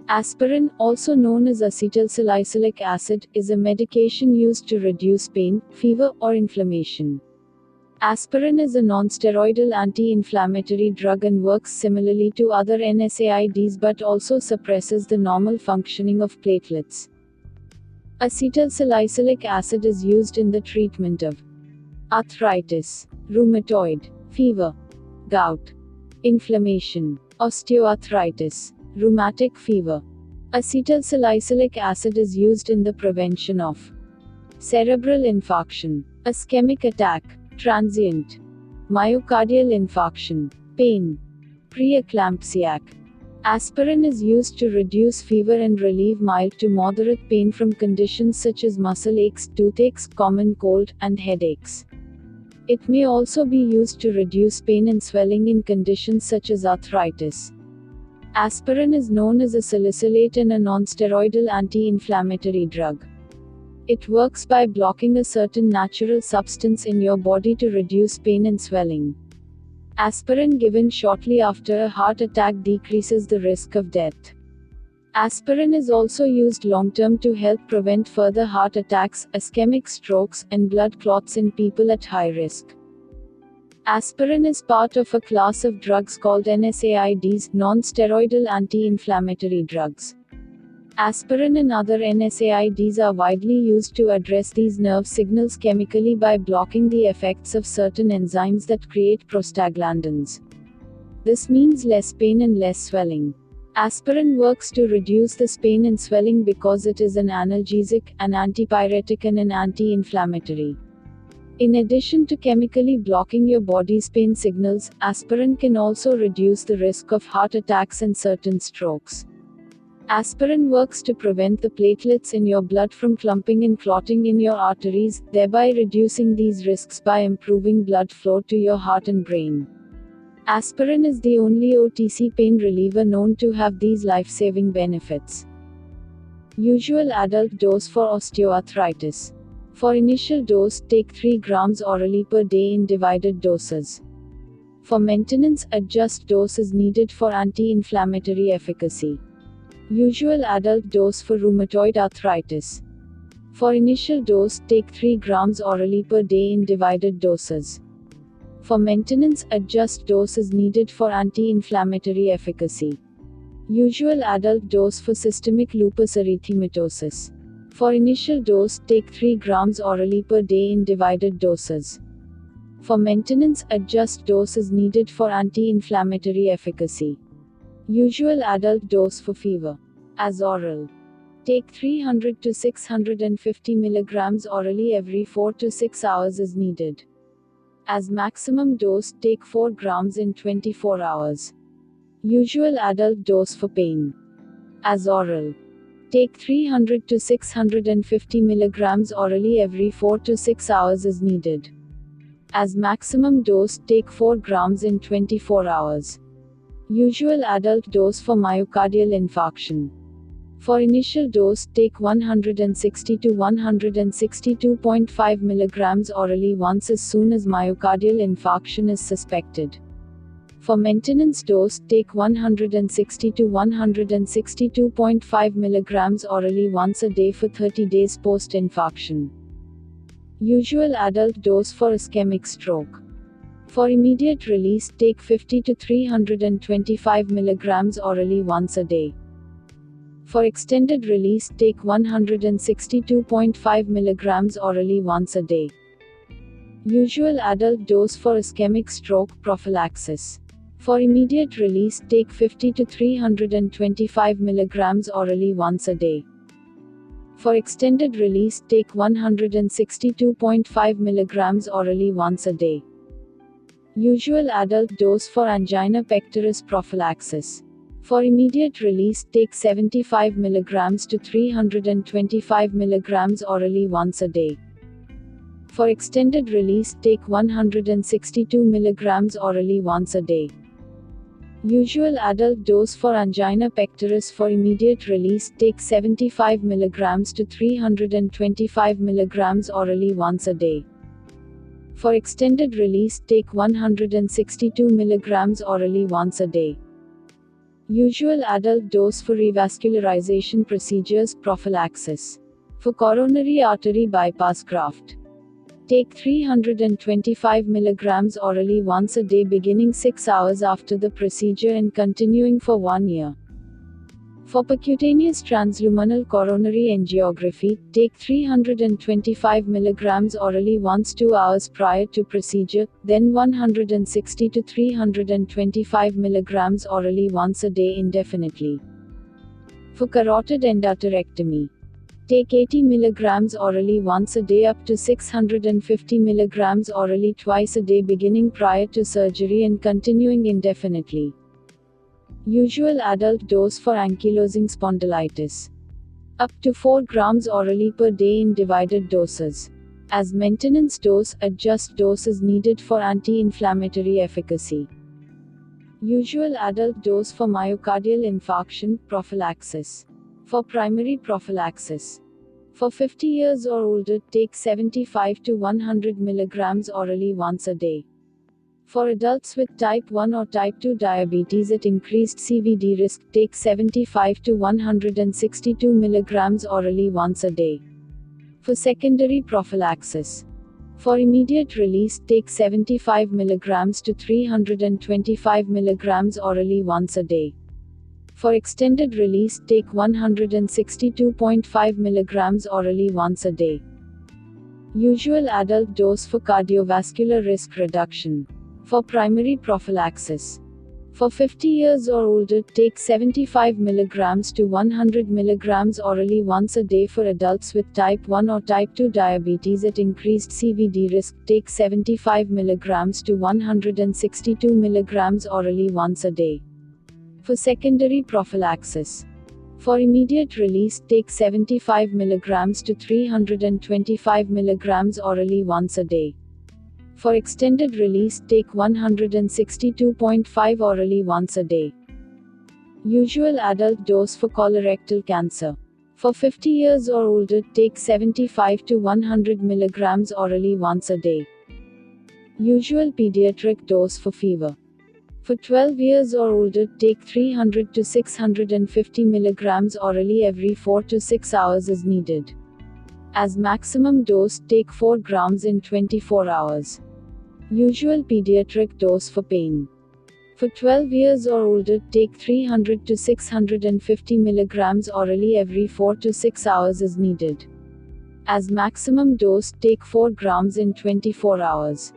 Aspirin, also known as acetylsalicylic acid, is a medication used to reduce pain, fever, or inflammation. Aspirin is a nonsteroidal anti-inflammatory drug and works similarly to other NSAIDs but also suppresses the normal functioning of platelets. Acetylsalicylic acid is used in the treatment of arthritis, rheumatoid fever, gout, inflammation, osteoarthritis, rheumatic fever. Acetylsalicylic acid is used in the prevention of cerebral infarction, ischemic attack, transient myocardial infarction, pain, preeclampsia. Aspirin is used to reduce fever and relieve mild to moderate pain from conditions such as muscle aches, toothaches, common cold, and headaches. It may also be used to reduce pain and swelling in conditions such as arthritis. Aspirin is known as a salicylate and a nonsteroidal anti-inflammatory drug. It works by blocking a certain natural substance in your body to reduce pain and swelling. Aspirin given shortly after a heart attack decreases the risk of death. Aspirin is also used long-term to help prevent further heart attacks, ischemic strokes, and blood clots in people at high risk. Aspirin is part of a class of drugs called NSAIDs, non-steroidal anti-inflammatory drugs. Aspirin and other NSAIDs are widely used to address these nerve signals chemically by blocking the effects of certain enzymes that create prostaglandins. This means less pain and less swelling. Aspirin works to reduce this pain and swelling because it is an analgesic, an antipyretic, and an anti-inflammatory. In addition to chemically blocking your body's pain signals, aspirin can also reduce the risk of heart attacks and certain strokes. Aspirin works to prevent the platelets in your blood from clumping and clotting in your arteries, thereby reducing these risks by improving blood flow to your heart and brain. Aspirin is the only OTC pain reliever known to have these life-saving benefits. Usual adult dose for osteoarthritis. For initial dose, take 3 grams orally per day in divided doses. For maintenance, adjust dose as needed for anti-inflammatory efficacy. Usual adult dose for rheumatoid arthritis. For initial dose, take 3 grams orally per day in divided doses. For maintenance, adjust dose as needed for anti-inflammatory efficacy. Usual adult dose for systemic lupus erythematosus. For initial dose, take 3 grams orally per day in divided doses. For maintenance, adjust dose as needed for anti-inflammatory efficacy. Usual adult dose for fever. As oral. Take 300 to 650 mg orally every 4 to 6 hours as needed. As maximum dose, take 4 grams in 24 hours. Usual adult dose for pain. As oral. Take 300 to 650 mg orally every 4 to 6 hours as needed. As maximum dose, take 4 grams in 24 hours. Usual adult dose for myocardial infarction. For initial dose, take 160 to 162.5 mg orally once as soon as myocardial infarction is suspected. For maintenance dose, take 160 to 162.5 mg orally once a day for 30 days post-infarction. Usual adult dose for ischemic stroke. For immediate release, take 50 to 325 mg orally once a day. For extended release, take 162.5 mg orally once a day. Usual adult dose for ischemic stroke prophylaxis. For immediate release, take 50 to 325 mg orally once a day. For extended release, take 162.5 mg orally once a day. Usual adult dose for angina pectoris prophylaxis. For immediate release, take 75 mg to 325 mg orally once a day. For extended release, take 162 mg orally once a day. Usual adult dose for angina pectoris. For immediate release, take 75 mg to 325 mg orally once a day. For extended release, take 162 mg orally once a day. Usual adult dose for revascularization procedures prophylaxis. For coronary artery bypass graft. Take 325 mg orally once a day beginning 6 hours after the procedure and continuing for 1 year. For percutaneous transluminal coronary angiography, take 325 mg orally once 2 hours prior to procedure, then 160 to 325 mg orally once a day indefinitely. For carotid endarterectomy, take 80 mg orally once a day up to 650 mg orally twice a day beginning prior to surgery and continuing indefinitely. Usual adult dose for ankylosing spondylitis. Up to 4 grams orally per day in divided doses. As maintenance dose, adjust dose as needed for anti-inflammatory efficacy. Usual adult dose for myocardial infarction prophylaxis. For primary prophylaxis. For 50 years or older, take 75 to 100 mg orally once a day. For adults with type 1 or type 2 diabetes at increased CVD risk, take 75 to 162 mg orally once a day. For secondary prophylaxis. For immediate release, take 75 mg to 325 mg orally once a day. For extended release, take 162.5 mg orally once a day. Usual adult dose for cardiovascular risk reduction. For primary prophylaxis. For 50 years or older, take 75 mg to 100 mg orally once a day. For adults with type 1 or type 2 diabetes at increased CVD risk, take 75 mg to 162 mg orally once a day. For secondary prophylaxis. For immediate release, take 75 mg to 325 mg orally once a day. For extended release, take 162.5 orally once a day. Usual adult dose for colorectal cancer. For 50 years or older, take 75 to 100 mg orally once a day. Usual pediatric dose for fever. For 12 years or older, take 300 to 650 mg orally every 4 to 6 hours as needed. As maximum dose, take 4 grams in 24 hours. Usual pediatric dose for pain. For 12 years or older, take 300 to 650 mg orally every 4 to 6 hours as needed. As maximum dose, take 4 grams in 24 hours.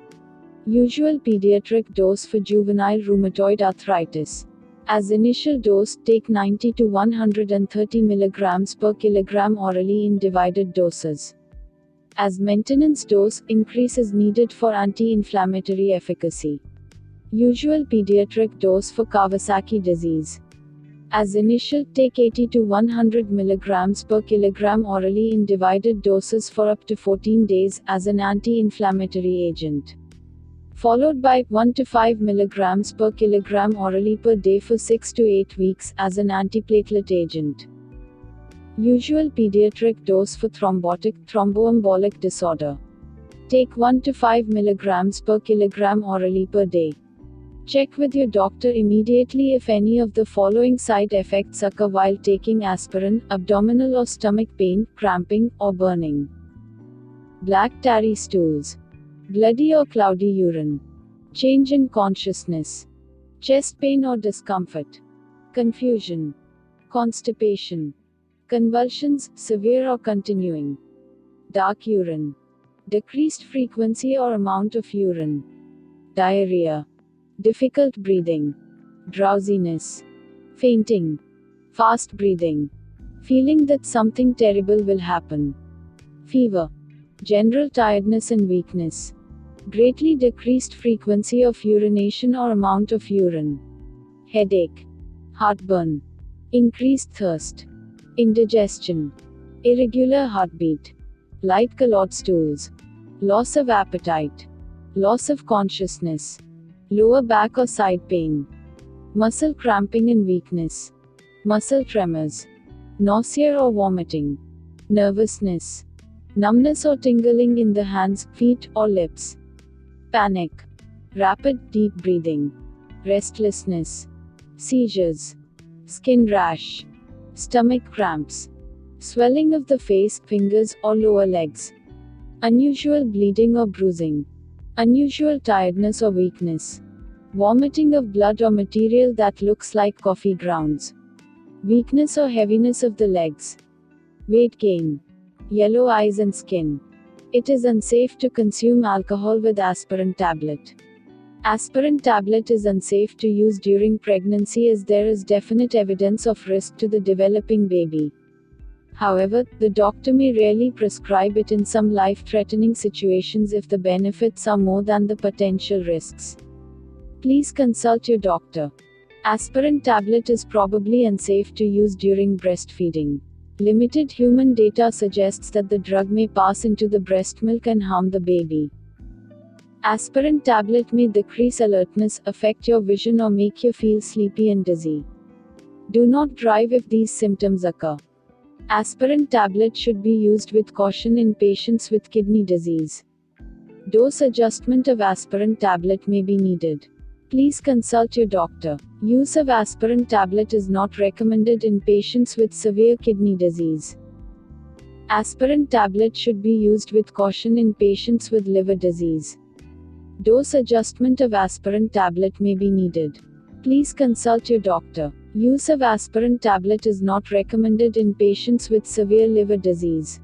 Usual pediatric dose for juvenile rheumatoid arthritis. As initial dose, take 90 to 130 mg per kilogram orally in divided doses. As maintenance dose, increase is needed for anti-inflammatory efficacy. Usual pediatric dose for Kawasaki disease. As initial, take 80 to 100 mg per kilogram orally in divided doses for up to 14 days, as an anti-inflammatory agent. Followed by 1 to 5 mg per kilogram orally per day for 6 to 8 weeks, as an antiplatelet agent. Usual pediatric dose for thrombotic thromboembolic disorder. Take 1 to 5 mg per kilogram orally per day. Check with your doctor immediately if any of the following side effects occur while taking aspirin: abdominal or stomach pain, cramping, or burning. Black tarry stools. Bloody or cloudy urine. Change in consciousness. Chest pain or discomfort. Confusion. Constipation. Convulsions, severe or continuing. Dark urine. Decreased frequency or amount of urine. Diarrhea. Difficult breathing. Drowsiness. Fainting. Fast breathing. Feeling that something terrible will happen. Fever. General tiredness and weakness. Greatly decreased frequency of urination or amount of urine. Headache. Heartburn. Increased thirst. Indigestion. Irregular heartbeat. Light colored stools. Loss of appetite. Loss of consciousness. Lower back or side pain. Muscle cramping and weakness. Muscle tremors. Nausea or vomiting. Nervousness. Numbness or tingling in the hands, feet, or lips. Panic. Rapid, deep breathing. Restlessness. Seizures. skin rash, stomach cramps, swelling of the face, fingers, or lower legs, unusual bleeding or bruising, unusual tiredness or weakness, vomiting of blood or material that looks like coffee grounds, weakness or heaviness of the legs, weight gain, yellow eyes and skin. It is unsafe to consume alcohol with aspirin tablet. Aspirin tablet is unsafe to use during pregnancy as there is definite evidence of risk to the developing baby. However, the doctor may rarely prescribe it in some life-threatening situations if the benefits are more than the potential risks. Please consult your doctor. Aspirin tablet is probably unsafe to use during breastfeeding. Limited human data suggests that the drug may pass into the breast milk and harm the baby. Aspirin tablet may decrease alertness, affect your vision, or make you feel sleepy and dizzy. Do not drive if these symptoms occur. Aspirin tablet should be used with caution in patients with kidney disease. Dose adjustment of aspirin tablet may be needed. Please consult your doctor. Use of aspirin tablet is not recommended in patients with severe kidney disease. Aspirin tablet should be used with caution in patients with liver disease. Dose adjustment of aspirin tablet may be needed. Please consult your doctor. Use of aspirin tablet is not recommended in patients with severe liver disease.